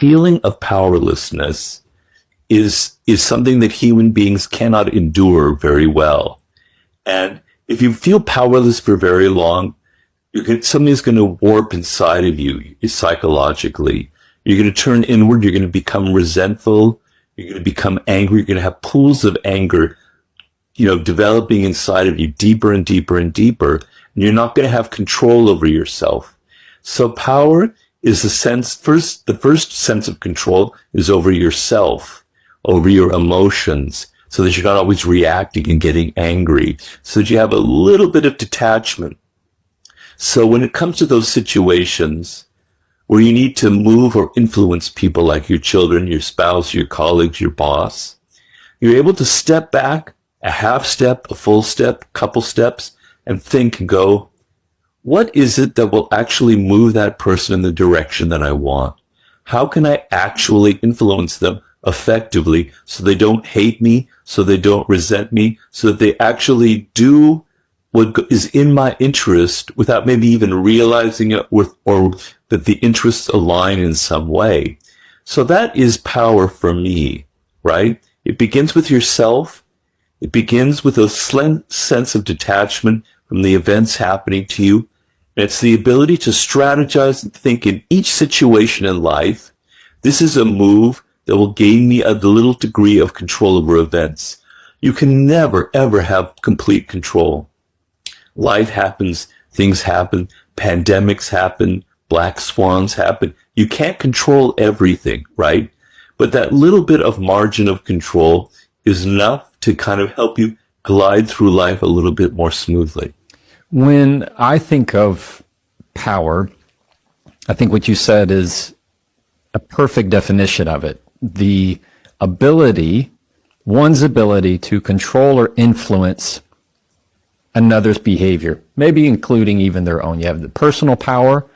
feeling of powerlessness is something that human beings cannot endure very well. And if you feel powerless for very long, something's going to warp inside of you psychologically. You're going to turn inward. You're going to become resentful. You're going to become angry. You're going to have pools of anger, developing inside of you deeper and deeper and deeper. And you're not going to have control over yourself. So power is the first sense of control is over yourself, over your emotions, so that you're not always reacting and getting angry, so that you have a little bit of detachment. So when it comes to those situations where you need to move or influence people like your children, your spouse, your colleagues, your boss, you're able to step back a half step, a full step, couple steps, and think and go, what is it that will actually move that person in the direction that I want? How can I actually influence them effectively so they don't hate me, so they don't resent me, so that they actually do what is in my interest without maybe even realizing it, or that the interests align in some way? So that is power for me, right? It begins with yourself. It begins with a sense of detachment from the events happening to you. And it's the ability to strategize and think in each situation in life, this is a move that will gain me a little degree of control over events. You can never, ever have complete control. Life happens, things happen, pandemics happen, black swans happen. You can't control everything, right? But that little bit of margin of control is enough to kind of help you glide through life a little bit more smoothly. When I think of power, I think what you said is a perfect definition of it. The ability, one's ability to control or influence another's behavior, maybe including even their own. You have the personal power,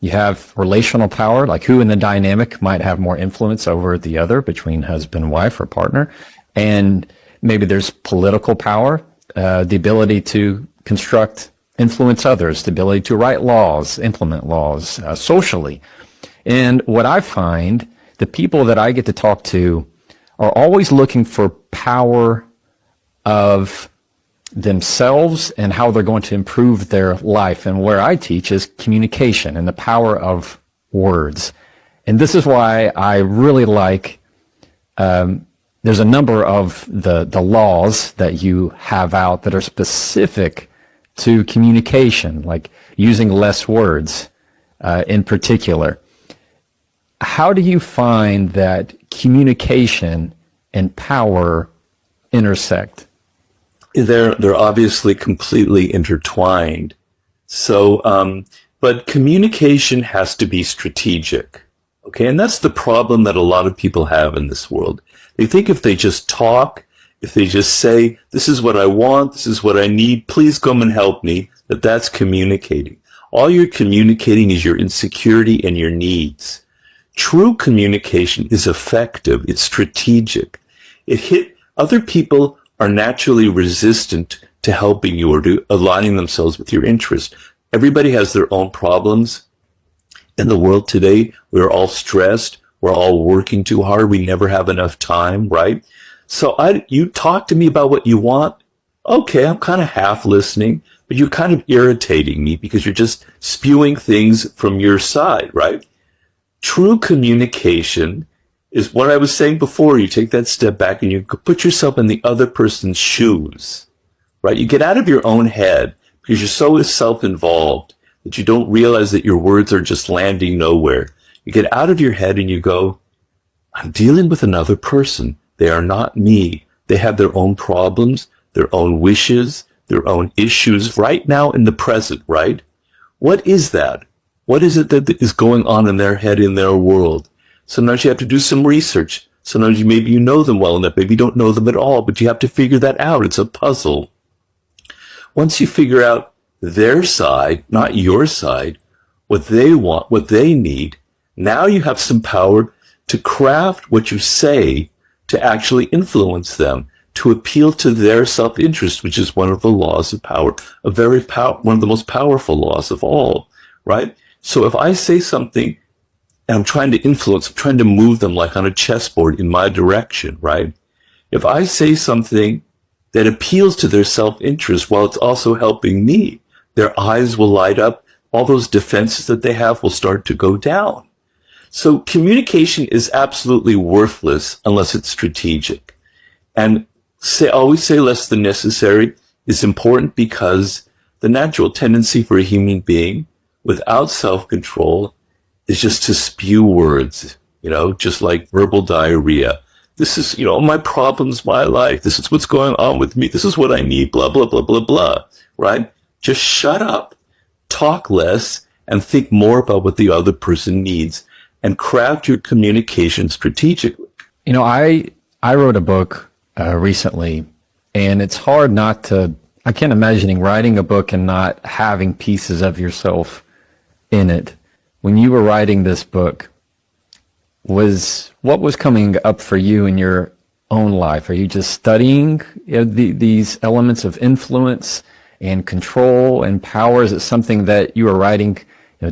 you have relational power, like who in the dynamic might have more influence over the other between husband, wife, or partner. And maybe there's political power, the ability to influence others, the ability to write laws, implement laws socially. And what I find, the people that I get to talk to are always looking for power of themselves and how they're going to improve their life. And where I teach is communication and the power of words. And this is why I really like, there's a number of the laws that you have out that are specific to communication, like using less words in particular. How do you find that communication and power intersect? They're obviously completely intertwined. So, but communication has to be strategic. Okay. And that's the problem that a lot of people have in this world. They think if they just talk, if they just say, this is what I want, this is what I need, please come and help me, that's communicating. All you're communicating is your insecurity and your needs. True communication is effective. It's strategic. Other people are naturally resistant to helping you or to aligning themselves with your interest. Everybody has their own problems. In the world today, we're all stressed. We're all working too hard. We never have enough time, right? So you talk to me about what you want. Okay, I'm kind of half listening, but you're kind of irritating me because you're just spewing things from your side, right? True communication is what I was saying before. You take that step back and you put yourself in the other person's shoes, right? You get out of your own head because you're so self-involved that you don't realize that your words are just landing nowhere. You get out of your head and you go, I'm dealing with another person. They are not me. They have their own problems, their own wishes, their own issues right now in the present, right? What is that? What is it that is going on in their head, in their world? Sometimes you have to do some research. Sometimes maybe you know them well enough. Maybe you don't know them at all, but you have to figure that out. It's a puzzle. Once you figure out their side, not your side, what they want, what they need, now you have some power to craft what you say to actually influence them, to appeal to their self-interest, which is one of the laws of power, one of the most powerful laws of all, right? So if I say something and I'm trying to influence, I'm trying to move them like on a chessboard in my direction, right? If I say something that appeals to their self-interest while it's also helping me, their eyes will light up. All those defenses that they have will start to go down. So communication is absolutely worthless unless it's strategic. And always say less than necessary is important because the natural tendency for a human being without self-control is just to spew words, just like verbal diarrhea. This is, my problems, my life. This is what's going on with me. This is what I need, blah, blah, blah, blah, blah, right? Just shut up, talk less, and think more about what the other person needs and craft your communication strategically. I wrote a book recently, and it's hard not to, I can't imagine writing a book and not having pieces of yourself in it. When you were writing this book, what was coming up for you in your own life? Are you just studying these elements of influence and control and power? Is it something that you were writing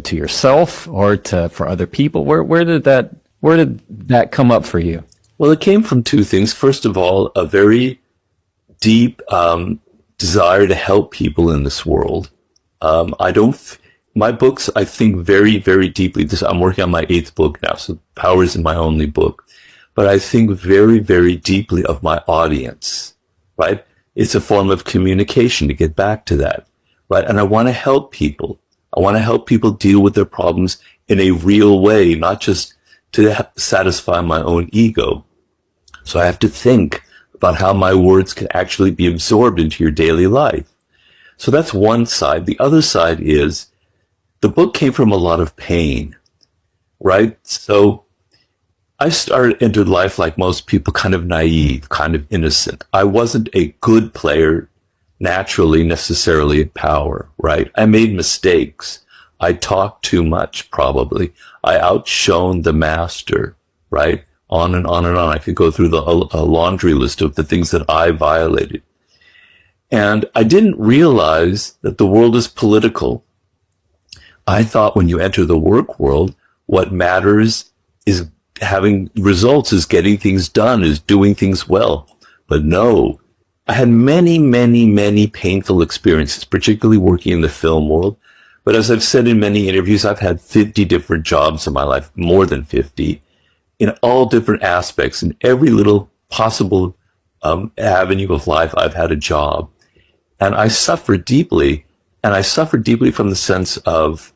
to yourself or for other people? Where did that come up for you? Well, it came from two things. First of all, a very deep desire to help people in this world. My books, I think very, very deeply. I'm working on my 8th book now, so Power isn't my only book. But I think very, very deeply of my audience, right? It's a form of communication, to get back to that, right? And I want to help people. I want to help people deal with their problems in a real way, not just to satisfy my own ego. So I have to think about how my words can actually be absorbed into your daily life. So that's one side. The other side is the book came from a lot of pain, right? So I entered life like most people, kind of naive, kind of innocent. I wasn't a good player naturally, necessarily at Power, right? I made mistakes. I talked too much, probably. I outshone the master, right? On and on and on. I could go through a laundry list of the things that I violated. And I didn't realize that the world is political. I thought when you enter the work world, what matters is having results, is getting things done, is doing things well. But no, I had many, many, many painful experiences, particularly working in the film world. But as I've said in many interviews, I've had 50 different jobs in my life, more than 50, in all different aspects. In every little possible avenue of life, I've had a job. And I suffered deeply. And I suffered deeply from the sense of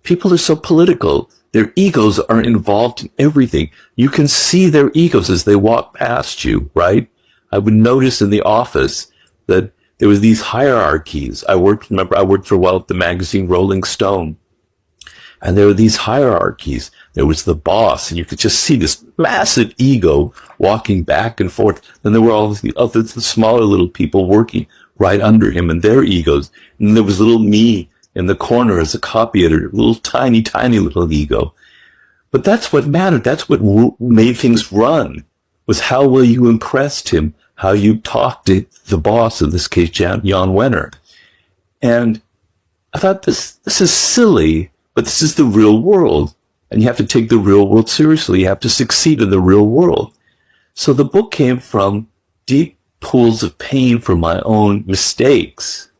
people are so political. Their egos are involved in everything. You can see their egos as they walk past you, right? I would notice in the office that there was these hierarchies. I worked for a while at the magazine Rolling Stone. And there were these hierarchies. There was the boss, and you could just see this massive ego walking back and forth. Then there were all the smaller little people working right under him and their egos. And there was little me in the corner as a copy editor, little tiny, tiny little ego. But that's what mattered. That's what made things run, was how well you impressed him, how you talked to the boss, in this case, Jan Wenner. And I thought, this is silly, but this is the real world. And you have to take the real world seriously. You have to succeed in the real world. So the book came from deep pools of pain from my own mistakes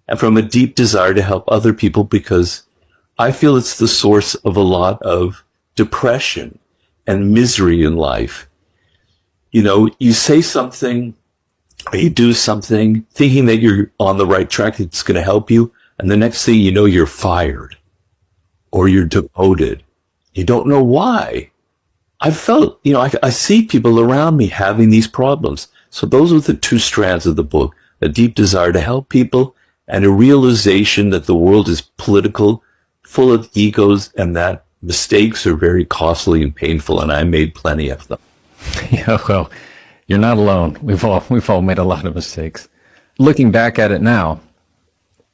and from a deep desire to help other people, because I feel it's the source of a lot of depression and misery in life. You say something or you do something thinking that you're on the right track, it's going to help you, and the next thing you know, you're fired or you're demoted. You don't know why. I felt, I see people around me having these problems. So those are the two strands of the book: a deep desire to help people and a realization that the world is political, full of egos, and that mistakes are very costly and painful, and I made plenty of them. Yeah, well, you're not alone. We've all made a lot of mistakes. Looking back at it now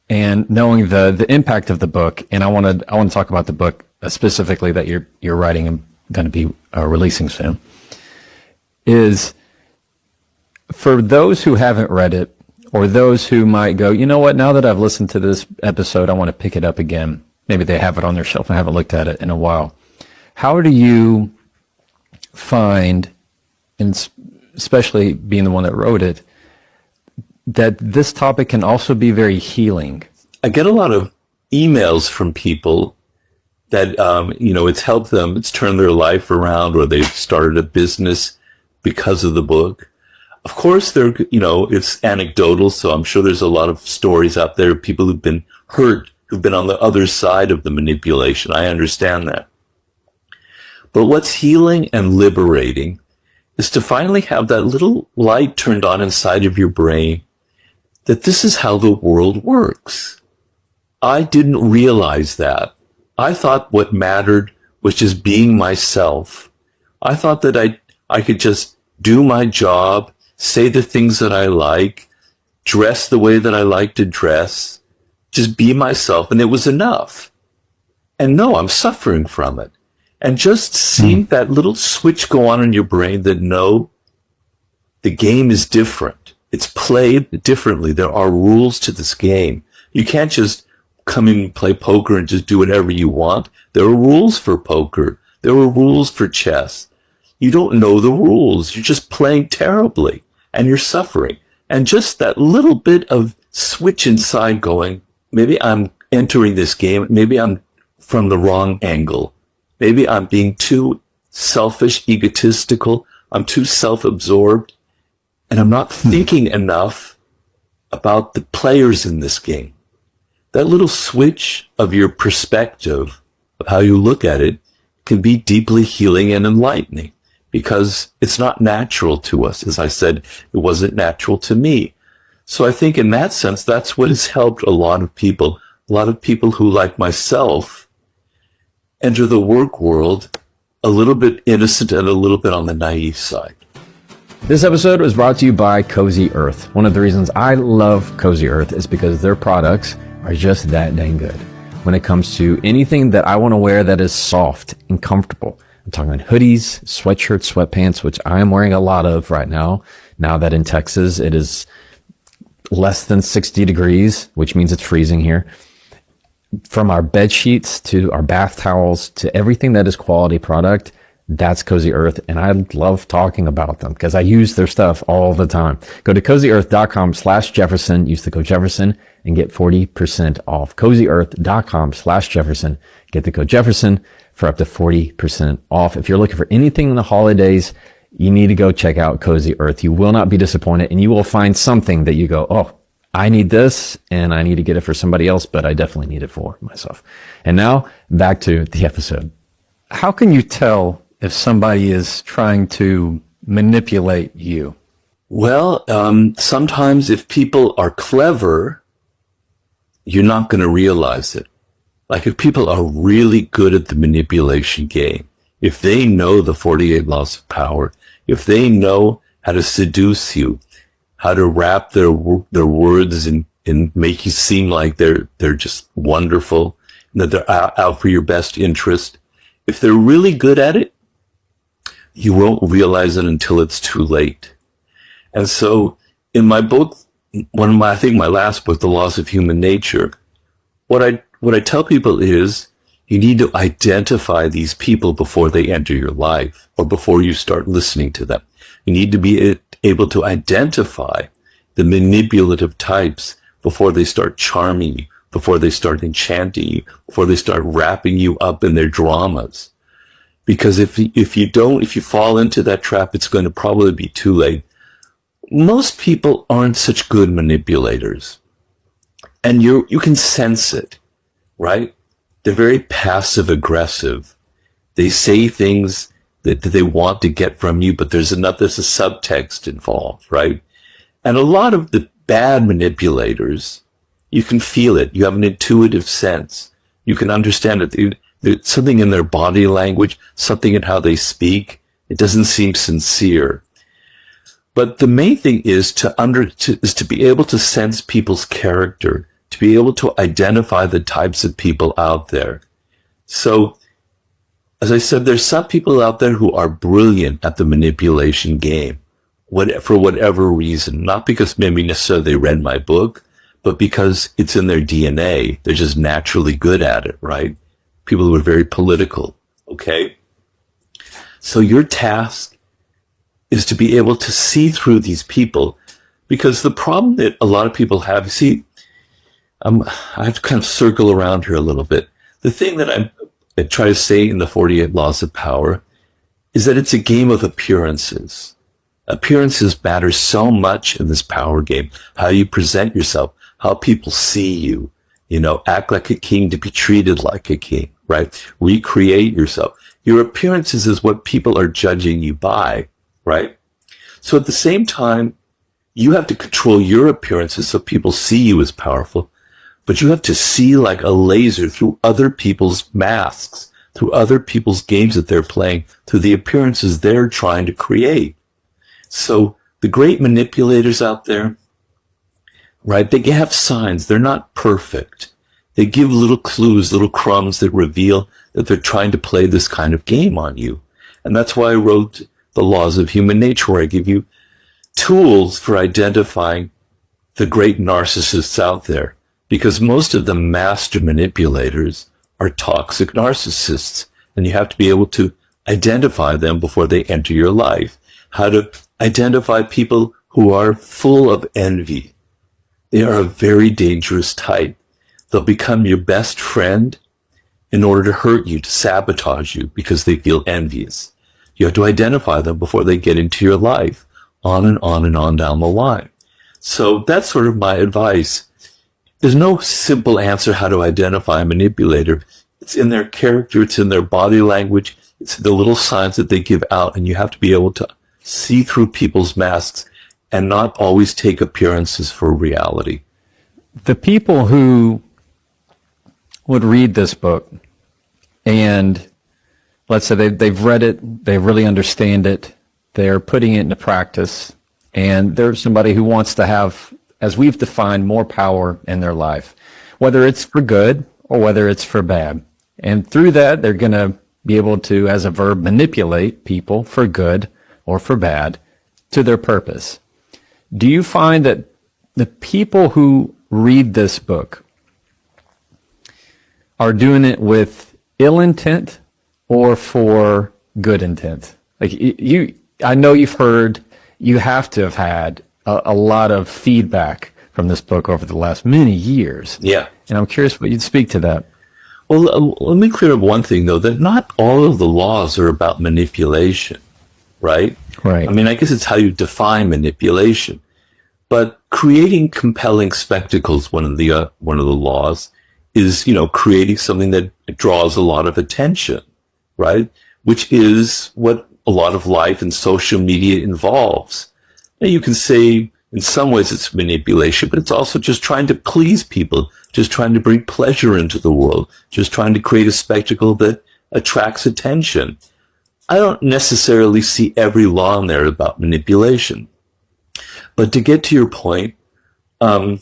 and knowing the impact of the book, and I want to talk about the book specifically that you're writing and going to be releasing soon, is for those who haven't read it, or those who might go, you know what, now that I've listened to this episode, I want to pick it up again. Maybe they have it on their shelf and haven't looked at it in a while. How do you find, and especially being the one that wrote it, that this topic can also be very healing? I get a lot of emails from people that, it's helped them, it's turned their life around, or they've started a business because of the book. Of course, it's anecdotal, so I'm sure there's a lot of stories out there, people who've been hurt, who've been on the other side of the manipulation. I understand that. But what's healing and liberating is to finally have that little light turned on inside of your brain that this is how the world works. I didn't realize that. I thought what mattered was just being myself. I thought that I could just do my job, say the things that I like, dress the way that I like to dress, just be myself, and it was enough. And no, I'm suffering from it. And just seeing that little switch go on in your brain that no, the game is different. It's played differently. There are rules to this game. You can't just come in and play poker and just do whatever you want. There are rules for poker. There are rules for chess. You don't know the rules. You're just playing terribly and you're suffering. And just that little bit of switch inside going, maybe I'm entering this game. Maybe I'm from the wrong angle. Maybe I'm being too selfish, egotistical. I'm too self-absorbed. And I'm not thinking enough about the players in this game. That little switch of your perspective, of how you look at it, can be deeply healing and enlightening because it's not natural to us. As I said, it wasn't natural to me. So I think in that sense, that's what has helped a lot of people who, like myself, enter the work world a little bit innocent and a little bit on the naive side. This episode was brought to you by Cozy Earth. One of the reasons I love Cozy Earth is because their products are just that dang good. When it comes to anything that I want to wear that is soft and comfortable, I'm talking hoodies, sweatshirts, sweatpants, which I am wearing a lot of right now that in Texas it is less than 60 degrees, which means it's freezing here. From our bed sheets to our bath towels to everything that is quality product, that's Cozy Earth, and I love talking about them because I use their stuff all the time. Go to cozyearth.com/Jefferson, use the code Jefferson, and get 40% off. cozyearth.com/Jefferson, get the code Jefferson for up to 40% off. If you're looking for anything in the holidays, you need to go check out Cozy Earth. You will not be disappointed, and you will find something that you go, oh, I need this, and I need to get it for somebody else, but I definitely need it for myself. And now, back to the episode. How can you tell if somebody is trying to manipulate you? Well, sometimes if people are clever, you're not going to realize it. Like if people are really good at the manipulation game, if they know the 48 laws of power, if they know how to seduce you, how to wrap their words and make you seem like they're just wonderful, and that they're out for your best interest, if they're really good at it, you won't realize it until it's too late. And so in my book, I think my last book, The Laws of Human Nature, what I tell people is you need to identify these people before they enter your life or before you start listening to them. You need to be able to identify the manipulative types before they start charming you, before they start enchanting you, before they start wrapping you up in their dramas. Because if you fall into that trap, it's going to probably be too late. Most people aren't such good manipulators. And you can sense it, right? They're very passive aggressive. They say things that they want to get from you, but there's a subtext involved, right? And a lot of the bad manipulators, you can feel it. You have an intuitive sense. You can understand it. There's something in their body language, something in how they speak. It doesn't seem sincere. But the main thing is to be able to sense people's character, to be able to identify the types of people out there. So, as I said, there's some people out there who are brilliant at the manipulation game, for whatever reason. Not because maybe necessarily they read my book, but because it's in their DNA. They're just naturally good at it, right? People who are very political, okay? So your task is to be able to see through these people, because the problem that a lot of people have, you see, I have to kind of circle around here a little bit. The thing that I try to say in the 48 Laws of Power is that it's a game of appearances. Appearances matter so much in this power game. How you present yourself, how people see you, act like a king to be treated like a king, right? Recreate yourself. Your appearances is what people are judging you by, right? So at the same time, you have to control your appearances so people see you as powerful, but you have to see like a laser through other people's masks, through other people's games that they're playing, through the appearances they're trying to create. So the great manipulators out there, right, they have signs. They're not perfect. They give little clues, little crumbs that reveal that they're trying to play this kind of game on you. And that's why I wrote The Laws of Human Nature, where I give you tools for identifying the great narcissists out there. Because most of the master manipulators are toxic narcissists. And you have to be able to identify them before they enter your life. How to identify people who are full of envy. They are a very dangerous type. They'll become your best friend in order to hurt you, to sabotage you, because they feel envious. You have to identify them before they get into your life, on and on and on down the line. So that's sort of my advice. There's no simple answer how to identify a manipulator. It's in their character, it's in their body language, it's the little signs that they give out, and you have to be able to see through people's masks and not always take appearances for reality. The people who would read this book and let's say they've read it, they really understand it, they're putting it into practice, and there's somebody who wants to have, as we've defined, more power in their life, whether it's for good or whether it's for bad. And through that, they're going to be able to, as a verb, manipulate people for good or for bad to their purpose. Do you find that the people who read this book are doing it with ill intent or for good intent? Like I know you have to have had a lot of feedback from this book over the last many years. Yeah. And I'm curious what you'd speak to that. Well, let me clear up one thing, though, that not all of the laws are about manipulation, right? Right. I mean, I guess it's how you define manipulation. But creating compelling spectacles, one of the laws, is, creating something that draws a lot of attention, right? Which is what a lot of life and social media involves. Now, you can say in some ways it's manipulation, but it's also just trying to please people, just trying to bring pleasure into the world, just trying to create a spectacle that attracts attention. I don't necessarily see every law in there about manipulation. But to get to your point, I've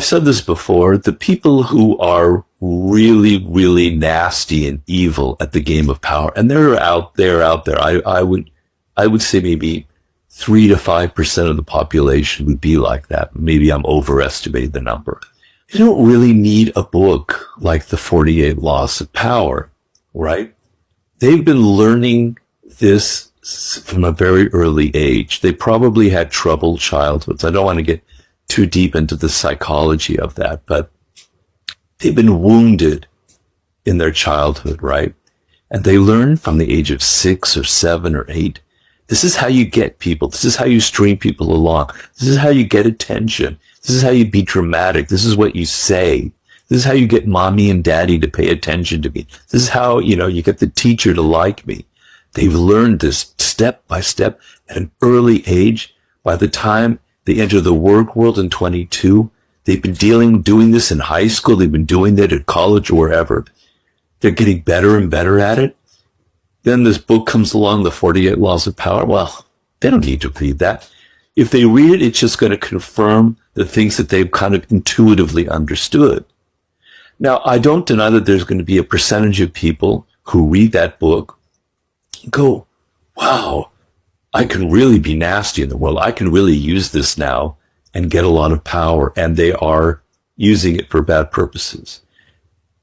said this before, the people who are really, really nasty and evil at the game of power, and they're out there. I would say maybe 3 to 5% of the population would be like that. Maybe I'm overestimating the number. You don't really need a book like the 48 Laws of Power, right? They've been learning this from a very early age. They probably had troubled childhoods. I don't want to get too deep into the psychology of that, but they've been wounded in their childhood, right? And they learn from the age of 6 or 7 or 8. This is how you get people. This is how you string people along. This is how you get attention. This is how you be dramatic. This is what you say. This is how you get mommy and daddy to pay attention to me. This is how, you get the teacher to like me. They've learned this step by step at an early age. By the time they enter the work world in 22, they've been doing this in high school. They've been doing that at college or wherever. They're getting better and better at it. Then this book comes along, the 48 Laws of Power. Well, they don't need to read that. If they read it, it's just going to confirm the things that they've kind of intuitively understood. Now, I don't deny that there's going to be a percentage of people who read that book and go, wow, I can really be nasty in the world. I can really use this now and get a lot of power. And they are using it for bad purposes.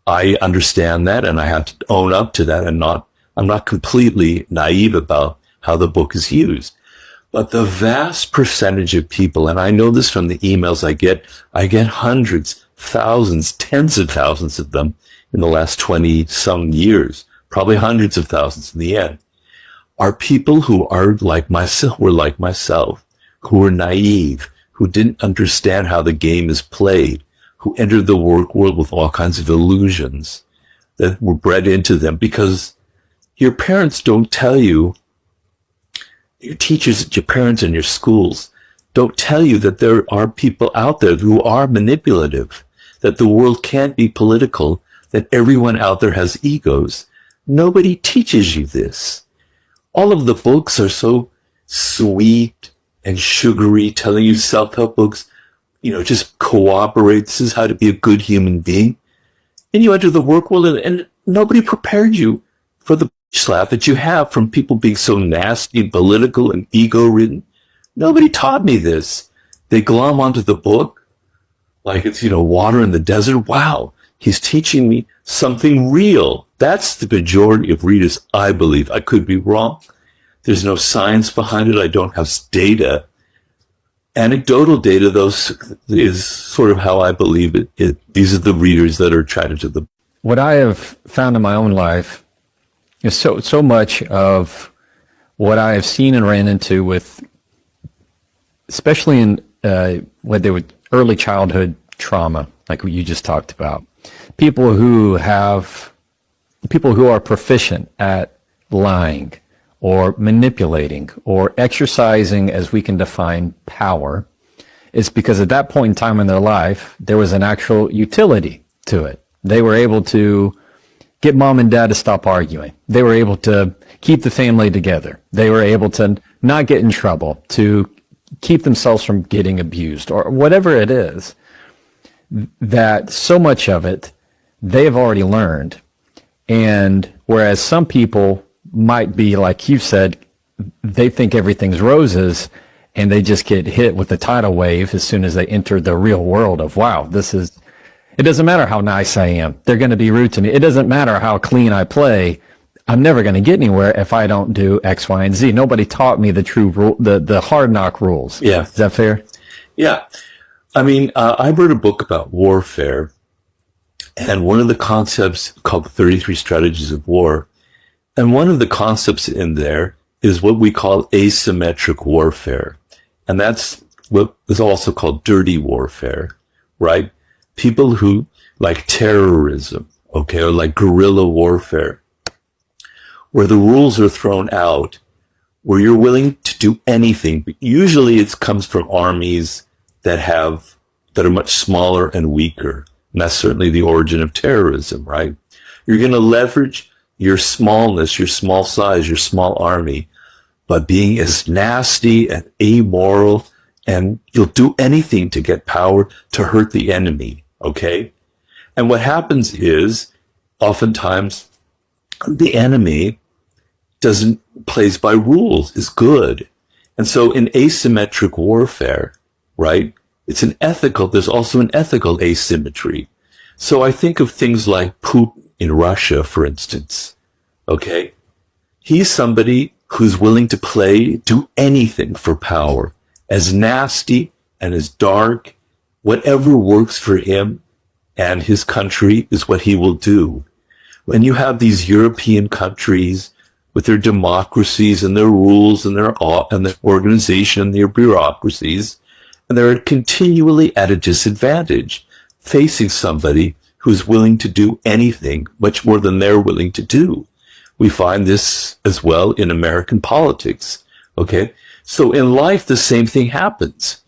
I understand that, and I have to own up to that and not I'm not completely naive about how the book is used. But the vast percentage of people, and I know this from the emails I get hundreds, thousands, tens of thousands of them in the last 20 some years, probably hundreds of thousands in the end, are people who are like myself, who are naive, who didn't understand how the game is played, who entered the work world with all kinds of illusions that were bred into them because your parents don't tell you, your teachers, your parents, and your schools don't tell you that there are people out there who are manipulative, that the world can't be political, that everyone out there has egos. Nobody teaches you this. All of the books are so sweet and sugary, telling you self-help books, just cooperate. This is how to be a good human being. And you enter the work world and nobody prepared you for the slap that you have from people being so nasty and political and ego-ridden. Nobody taught me this. They glom onto the book like it's, water in the desert. Wow, he's teaching me something real. That's the majority of readers, I believe. I could be wrong. There's no science behind it. I don't have data. Anecdotal data, though, is sort of how I believe it. These are the readers that are attracted to the book. What I have found in my own life is so much of what I have seen and ran into with, especially in what they would early childhood trauma, like what you just talked about. People who are proficient at lying or manipulating or exercising, as we can define, power, is because at that point in time in their life, there was an actual utility to it. They were able to get mom and dad to stop arguing. They were able to keep the family together. They were able to not get in trouble, to keep themselves from getting abused, or whatever it is, that so much of it they have already learned. And whereas some people might be, like you said, they think everything's roses and they just get hit with the tidal wave as soon as they enter the real world of, wow, it doesn't matter how nice I am. They're going to be rude to me. It doesn't matter how clean I play. I'm never going to get anywhere if I don't do X, Y, and Z. Nobody taught me the true rule, the hard knock rules. Yeah. Is that fair? Yeah. I mean, I wrote a book about warfare, and one of the concepts called the 33 Strategies of War, and one of the concepts in there is what we call asymmetric warfare. And that's what is also called dirty warfare, right? People who like terrorism, okay, or like guerrilla warfare, where the rules are thrown out, where you're willing to do anything. But usually it comes from armies that are much smaller and weaker. And that's certainly the origin of terrorism, right? You're going to leverage your smallness, your small size, your small army, by being as nasty and amoral, and you'll do anything to get power to hurt the enemy, okay? And what happens oftentimes the enemy plays by rules, is good. And so in asymmetric warfare, right, there's also an ethical asymmetry. So I think of things like Putin in Russia, for instance, okay? He's somebody who's willing to do anything for power, as nasty and as dark, whatever works for him and his country is what he will do. When you have these European countries with their democracies and their rules and their organization and their bureaucracies, and they're continually at a disadvantage, facing somebody who's willing to do anything, much more than they're willing to do. We find this as well in American politics, okay? So in life, the same thing happens.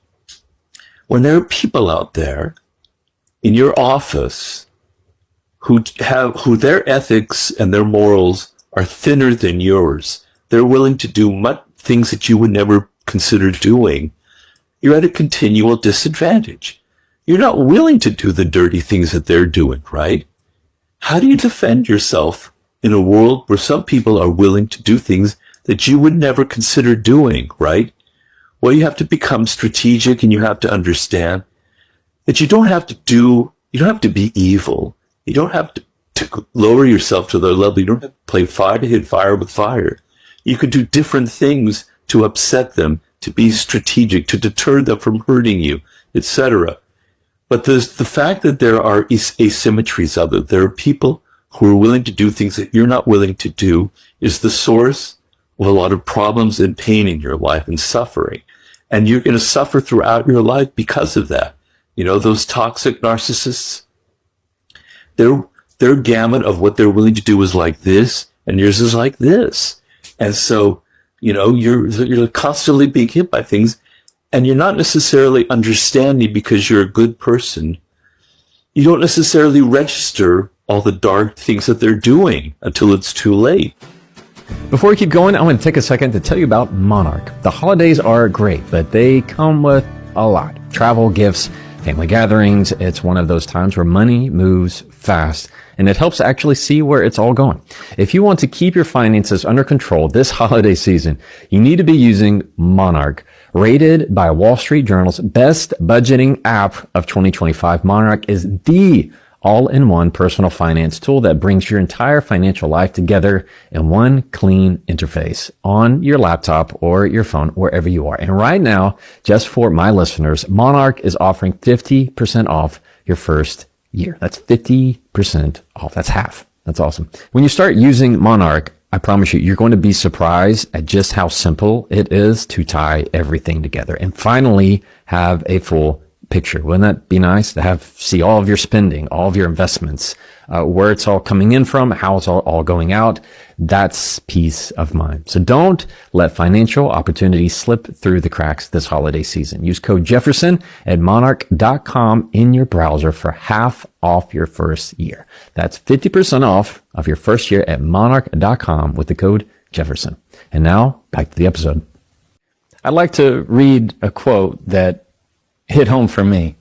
When there are people out there in your office who their ethics and their morals are thinner than yours, they're willing to do things that you would never consider doing, you're at a continual disadvantage. You're not willing to do the dirty things that they're doing, right? How do you defend yourself in a world where some people are willing to do things that you would never consider doing, right? Well, you have to become strategic, and you have to understand that you don't have to be evil. You don't have to lower yourself to their level. You don't have to play fire to hit fire with fire. You could do different things to upset them, to be strategic, to deter them from hurting you, etc. But there's the fact that there are asymmetries of it. There are people who are willing to do things that you're not willing to do is the source of a lot of problems and pain in your life and suffering. And you're going to suffer throughout your life because of that. You know, those toxic narcissists, their gamut of what they're willing to do is like this, and yours is like this. And so, you know, you're constantly being hit by things, and you're not necessarily understanding because you're a good person. You don't necessarily register all the dark things that they're doing until it's too late. Before we keep going, I want to take a second to tell you about Monarch. The holidays are great, but they come with a lot. Travel, gifts, family gatherings. It's one of those times where money moves fast, and it helps actually see where it's all going. If you want to keep your finances under control this holiday season, you need to be using Monarch. Rated by Wall Street Journal's best budgeting app of 2025, Monarch is the all-in-one personal finance tool that brings your entire financial life together in one clean interface on your laptop or your phone, wherever you are. And right now, just for my listeners, Monarch is offering 50% off your first year. That's 50% off. That's half. That's awesome. When you start using Monarch, I promise you, you're going to be surprised at just how simple it is to tie everything together and finally have a full picture. Wouldn't that be nice to see all of your spending, all of your investments, where it's all coming in from, how it's all going out? That's peace of mind. So don't let financial opportunities slip through the cracks this holiday season. Use code Jefferson at monarch.com in your browser for half off your first year. That's 50% off of your first year at monarch.com with the code Jefferson. And now back to the episode. I'd like to read a quote that hit home for me.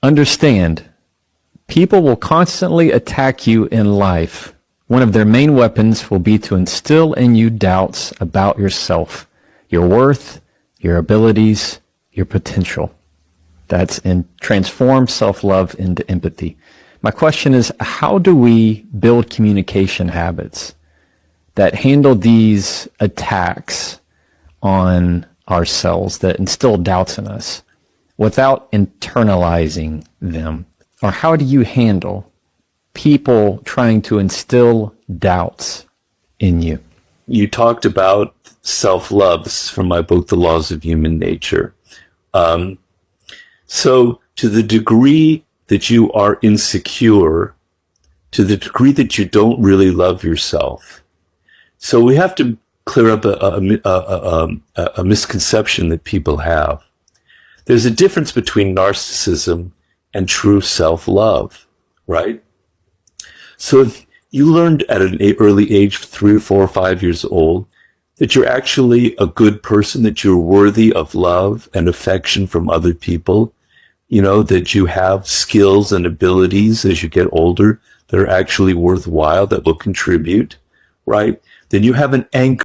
Understand, people will constantly attack you in life. One of their main weapons will be to instill in you doubts about yourself, your worth, your abilities, your potential. That's in transform self-love into empathy. My question is, how do we build communication habits that handle these attacks on ourselves that instill doubts in us without internalizing them? Or how do you handle people trying to instill doubts in you? You talked about self-love. This is from my book, The Laws of Human Nature. So to the degree that you are insecure, to the degree that you don't really love yourself, so we have to clear up a misconception that people have. There's a difference between narcissism and true self-love, right? So if you learned at an early age, 3 or 4 or 5 years old, that you're actually a good person, that you're worthy of love and affection from other people, you know, that you have skills and abilities as you get older that are actually worthwhile, that will contribute, right? Then you have an anchor